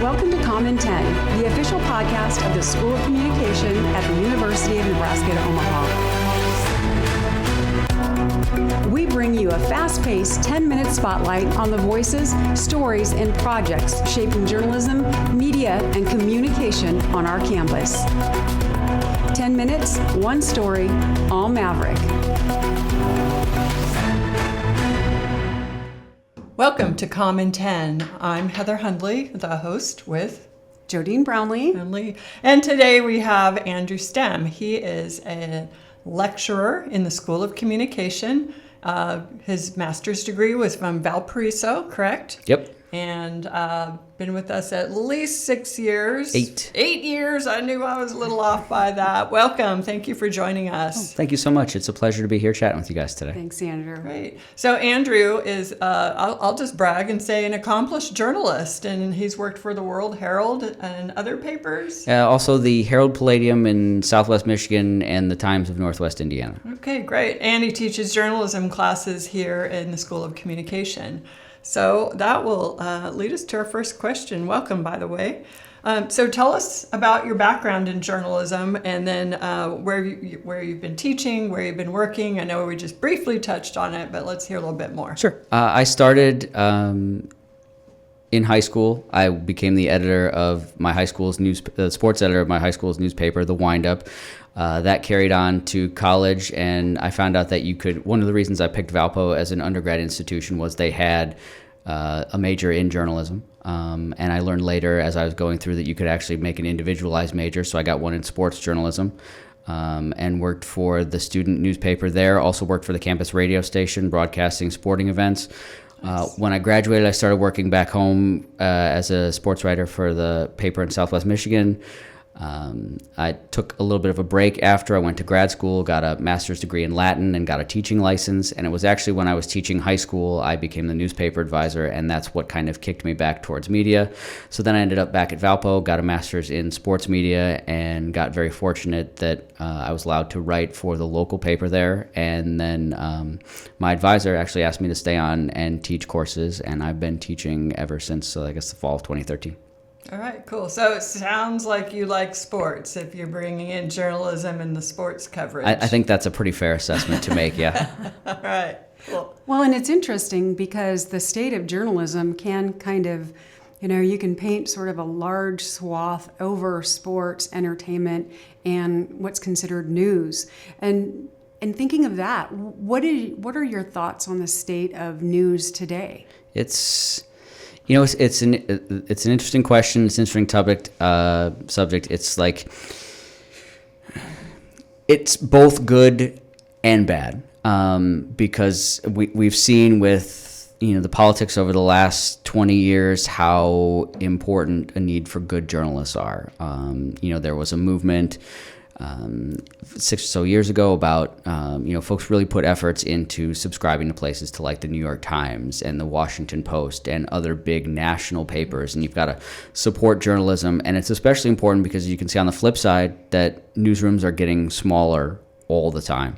Welcome to Commentate, the official podcast of the School of Communication at the University of Nebraska at Omaha. We bring you a fast-paced 10-minute spotlight on the voices, stories, and projects shaping journalism, media, and communication on our campus. 10 minutes, one story, all Maverick. Welcome to Commentate. I'm Heather Hundley, the host with Jodine Brownlee. And today we have Andrew Stem. He is a lecturer in the School of Communication. His master's degree was from Valparaiso, correct? Yep. And been with us at least 6 years. 8 years. I knew I was a little off by that. Welcome. Thank you for joining us. Thank you so much. It's a pleasure to be here chatting with you guys today. Thanks, Andrew. Great. So Andrew is, I'll just brag and say, an accomplished journalist, and he's worked for the World Herald and other papers. Also the Herald Palladium in Southwest Michigan and the Times of Northwest Indiana. Okay, great. And he teaches journalism classes here in the School of Communication. So that will lead us to our first question. Welcome, by the way. So tell us about your background in journalism, and then where you've been teaching, where you've been working. I know we just briefly touched on it, but let's hear a little bit more. Sure. I started in high school. I became the editor of my high school's sports editor of my high school's newspaper, The Wind-Up. That carried on to college, and I found out that one of the reasons I picked Valpo as an undergrad institution was they had a major in journalism. And I learned later as I was going through that you could actually make an individualized major, so I got one in sports journalism and worked for the student newspaper there. Also worked for the campus radio station, broadcasting sporting events. Nice. When I graduated, I started working back home as a sports writer for the paper in Southwest Michigan. I took a little bit of a break after I went to grad school, got a master's degree in Latin, and got a teaching license. And it was actually when I was teaching high school, I became the newspaper advisor, and that's what kind of kicked me back towards media. So then I ended up back at Valpo, got a master's in sports media, and got very fortunate that I was allowed to write for the local paper there. And then my advisor actually asked me to stay on and teach courses, and I've been teaching ever since, I guess, the fall of 2013. All right, cool. So it sounds like you like sports if you're bringing in journalism and the sports coverage. I think that's a pretty fair assessment to make, yeah. All right, cool. Well, and it's interesting because the state of journalism can kind of, you can paint sort of a large swath over sports, entertainment, and what's considered news. And thinking of that, what are your thoughts on the state of news today? It's an interesting question. It's an interesting subject. It's like it's both good and bad because we've seen with the politics over the last 20 years how important a need for good journalists are. There was a movement 6 or so years ago about, folks really put efforts into subscribing to places to like the New York Times and the Washington Post and other big national papers. And you've got to support journalism. And it's especially important because you can see on the flip side that newsrooms are getting smaller all the time.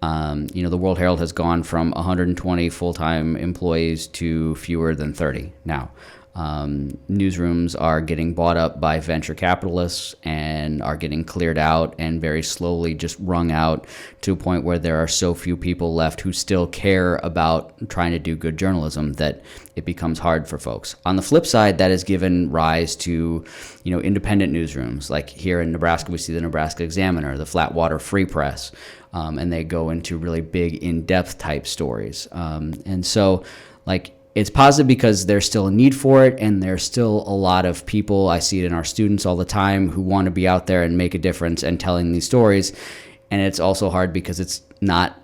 The World Herald has gone from 120 full-time employees to fewer than 30 now. Newsrooms are getting bought up by venture capitalists and are getting cleared out and very slowly just wrung out to a point where there are so few people left who still care about trying to do good journalism that it becomes hard for folks. On the flip side, that has given rise to, independent newsrooms. Like here in Nebraska, we see the Nebraska Examiner, the Flatwater Free Press, and they go into really big, in-depth type stories. And so, it's positive because there's still a need for it, and there's still a lot of people, I see it in our students all the time, who want to be out there and make a difference and telling these stories. And it's also hard because it's not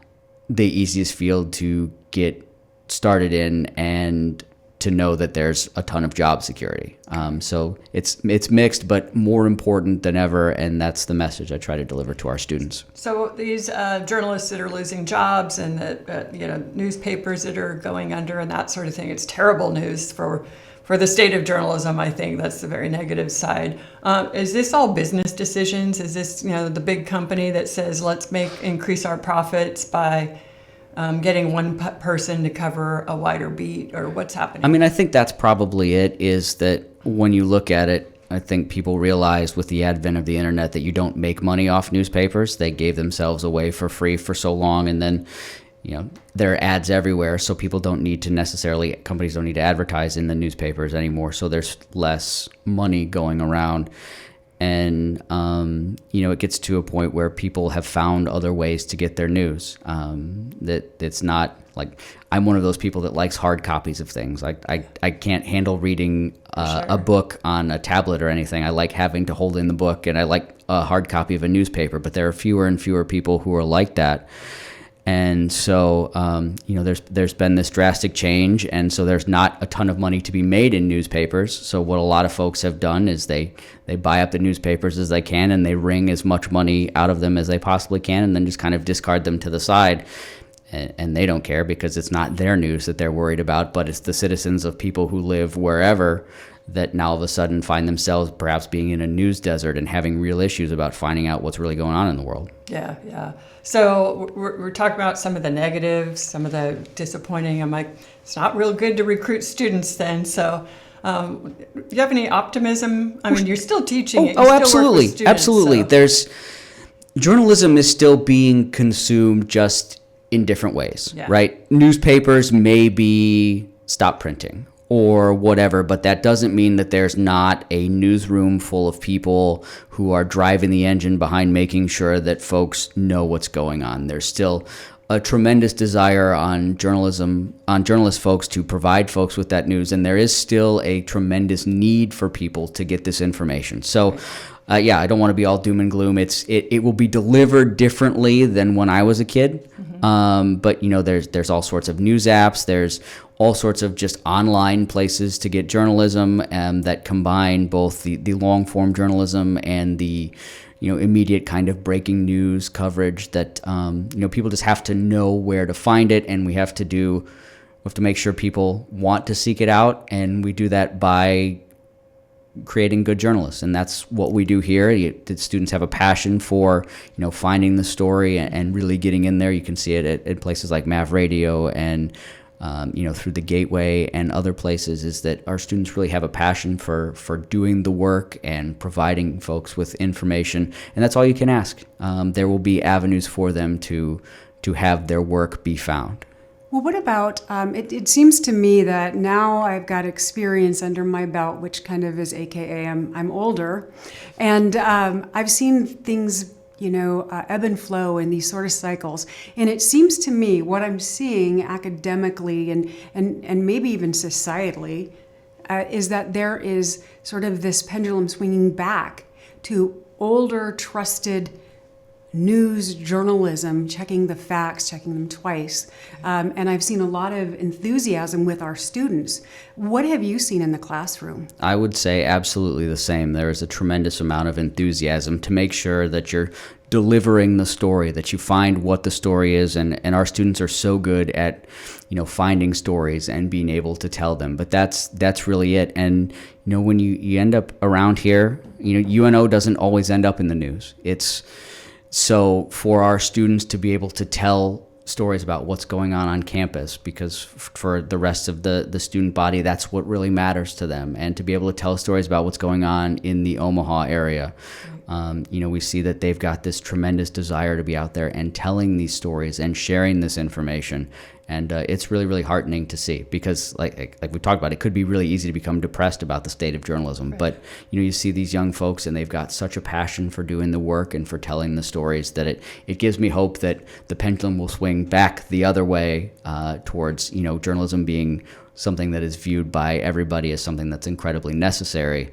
the easiest field to get started in and to know that there's a ton of job security. So it's mixed, but more important than ever, and that's the message I try to deliver to our students. So these journalists that are losing jobs and that newspapers that are going under and that sort of thing, it's terrible news for the state of journalism. I think that's the very negative side. Is this all business decisions? Is this the big company that says let's increase our profits by getting one person to cover a wider beat, or what's happening? I mean, I think that's probably it, is that when you look at it, I think people realize with the advent of the internet that you don't make money off newspapers. They gave themselves away for free for so long, and then there are ads everywhere, so people don't need to necessarily, companies don't need to advertise in the newspapers anymore, so there's less money going around. And, it gets to a point where people have found other ways to get their news. That it's not like, I'm one of those people that likes hard copies of things. Like I can't handle reading a book on a tablet or anything. I like having to hold in the book, and I like a hard copy of a newspaper, but there are fewer and fewer people who are like that. And so, there's been this drastic change, and so there's not a ton of money to be made in newspapers. So what a lot of folks have done is they buy up the newspapers as they can, and they wring as much money out of them as they possibly can, and then just kind of discard them to the side. And they don't care, because it's not their news that they're worried about, but it's the citizens of people who live wherever that now all of a sudden find themselves perhaps being in a news desert and having real issues about finding out what's really going on in the world. Yeah. So we're talking about some of the negatives, some of the disappointing. I'm like, it's not real good to recruit students then. So do you have any optimism? I mean, you're still teaching it. You still Absolutely. work with students, Absolutely. so. Journalism is still being consumed, just in different ways, right? Newspapers may be stop printing or whatever, but that doesn't mean that there's not a newsroom full of people who are driving the engine behind making sure that folks know what's going on. There's still a tremendous desire on journalist folks to provide folks with that news, and there is still a tremendous need for people to get this information. So I don't want to be all doom and gloom. It will be delivered differently than when I was a kid. But there's all sorts of news apps. There's all sorts of just online places to get journalism that combine both the long form journalism and the immediate kind of breaking news coverage that people just have to know where to find it, and we have to make sure people want to seek it out, and we do that by creating good journalists, and that's what we do here. The students have a passion for finding the story and really getting in there. You can see it at places like Mav Radio and through the Gateway and other places, is that our students really have a passion for doing the work and providing folks with information, and that's all you can ask. There will be avenues for them to have their work be found. Well, what about, it seems to me that now I've got experience under my belt, which kind of is AKA I'm older, and I've seen things, ebb and flow in these sort of cycles. And it seems to me what I'm seeing academically and maybe even societally is that there is sort of this pendulum swinging back to older, trusted news journalism, checking the facts, checking them twice. And I've seen a lot of enthusiasm with our students. What have you seen in the classroom? I would say absolutely the same. There is a tremendous amount of enthusiasm to make sure that you're delivering the story, that you find what the story is, and our students are so good at finding stories and being able to tell them. But that's really it. And when you end up around here, UNO doesn't always end up in the news. So for our students to be able to tell stories about what's going on campus, because for the rest of the student body, that's what really matters to them, and to be able to tell stories about what's going on in the Omaha area. We see that they've got this tremendous desire to be out there and telling these stories and sharing this information. And it's really, really heartening to see, because like we talked about, it could be really easy to become depressed about the state of journalism. Right. But, you see these young folks, and they've got such a passion for doing the work and for telling the stories that it gives me hope that the pendulum will swing back the other way towards, journalism being something that is viewed by everybody as something that's incredibly necessary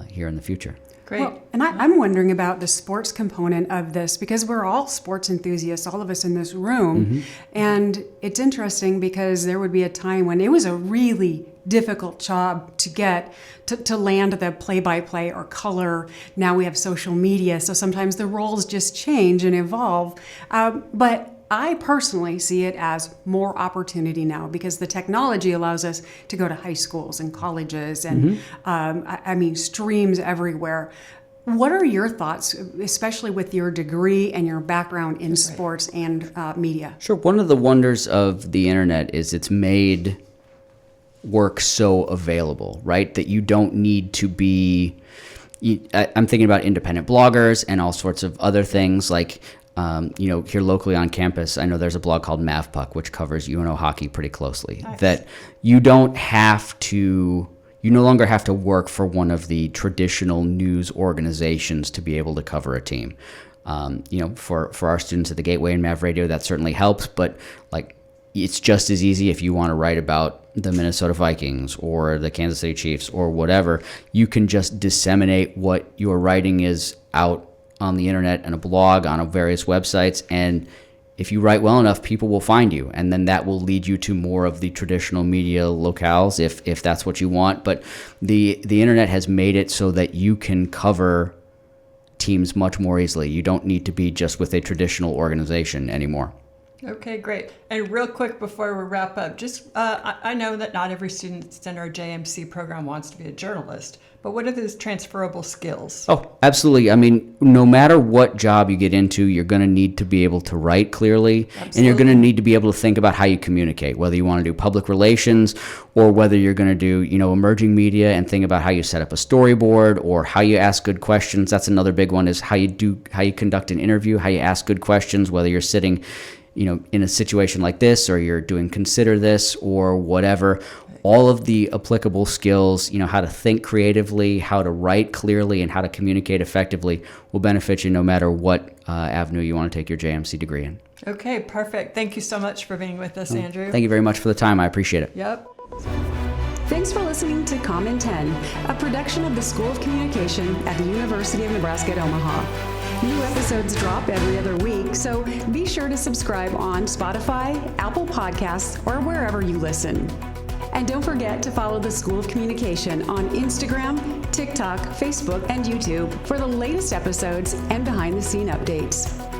here in the future. Great. Well, and I'm wondering about the sports component of this, because we're all sports enthusiasts, all of us in this room. Mm-hmm. And it's interesting because there would be a time when it was a really difficult job to get to land the play-by-play or color. Now we have social media, so sometimes the roles just change and evolve. But I personally see it as more opportunity now, because the technology allows us to go to high schools and colleges and streams everywhere. What are your thoughts, especially with your degree and your background in sports and media? Sure. One of the wonders of the internet is it's made work so available, right? That you don't need to be, I'm thinking about independent bloggers and all sorts of other things like, here locally on campus, I know there's a blog called MavPuck, which covers UNO hockey pretty closely. Nice. That you no longer have to work for one of the traditional news organizations to be able to cover a team. For our students at the Gateway and Mav Radio, that certainly helps, but like, it's just as easy if you want to write about the Minnesota Vikings or the Kansas City Chiefs or whatever. You can just disseminate what your writing is out on the internet and a blog on various websites, and if you write well enough, people will find you, and then that will lead you to more of the traditional media locales if that's what you want. But the internet has made it so that you can cover teams much more easily. You don't need to be just with a traditional organization anymore. Okay, great. And real quick before we wrap up, just I know that not every student in our JMC program wants to be a journalist, but what are those transferable skills? Oh, absolutely. I mean, no matter what job you get into, you're going to need to be able to write clearly, and you're going to need to be able to think about how you communicate, whether you want to do public relations or whether you're going to do, emerging media and think about how you set up a storyboard or how you ask good questions. That's another big one, is how you conduct an interview, how you ask good questions, whether you're sitting in a situation like this, or you're doing consider this or whatever. All of the applicable skills, how to think creatively, how to write clearly, and how to communicate effectively will benefit you no matter what avenue you want to take your JMC degree in. Okay, perfect. Thank you so much for being with us, Andrew. Thank you very much for the time. I appreciate it. Yep. Thanks for listening to Comm in 10, a production of the School of Communication at the University of Nebraska at Omaha. New episodes drop every other week, so be sure to subscribe on Spotify, Apple Podcasts, or wherever you listen. And don't forget to follow the School of Communication on Instagram, TikTok, Facebook, and YouTube for the latest episodes and behind-the-scene updates.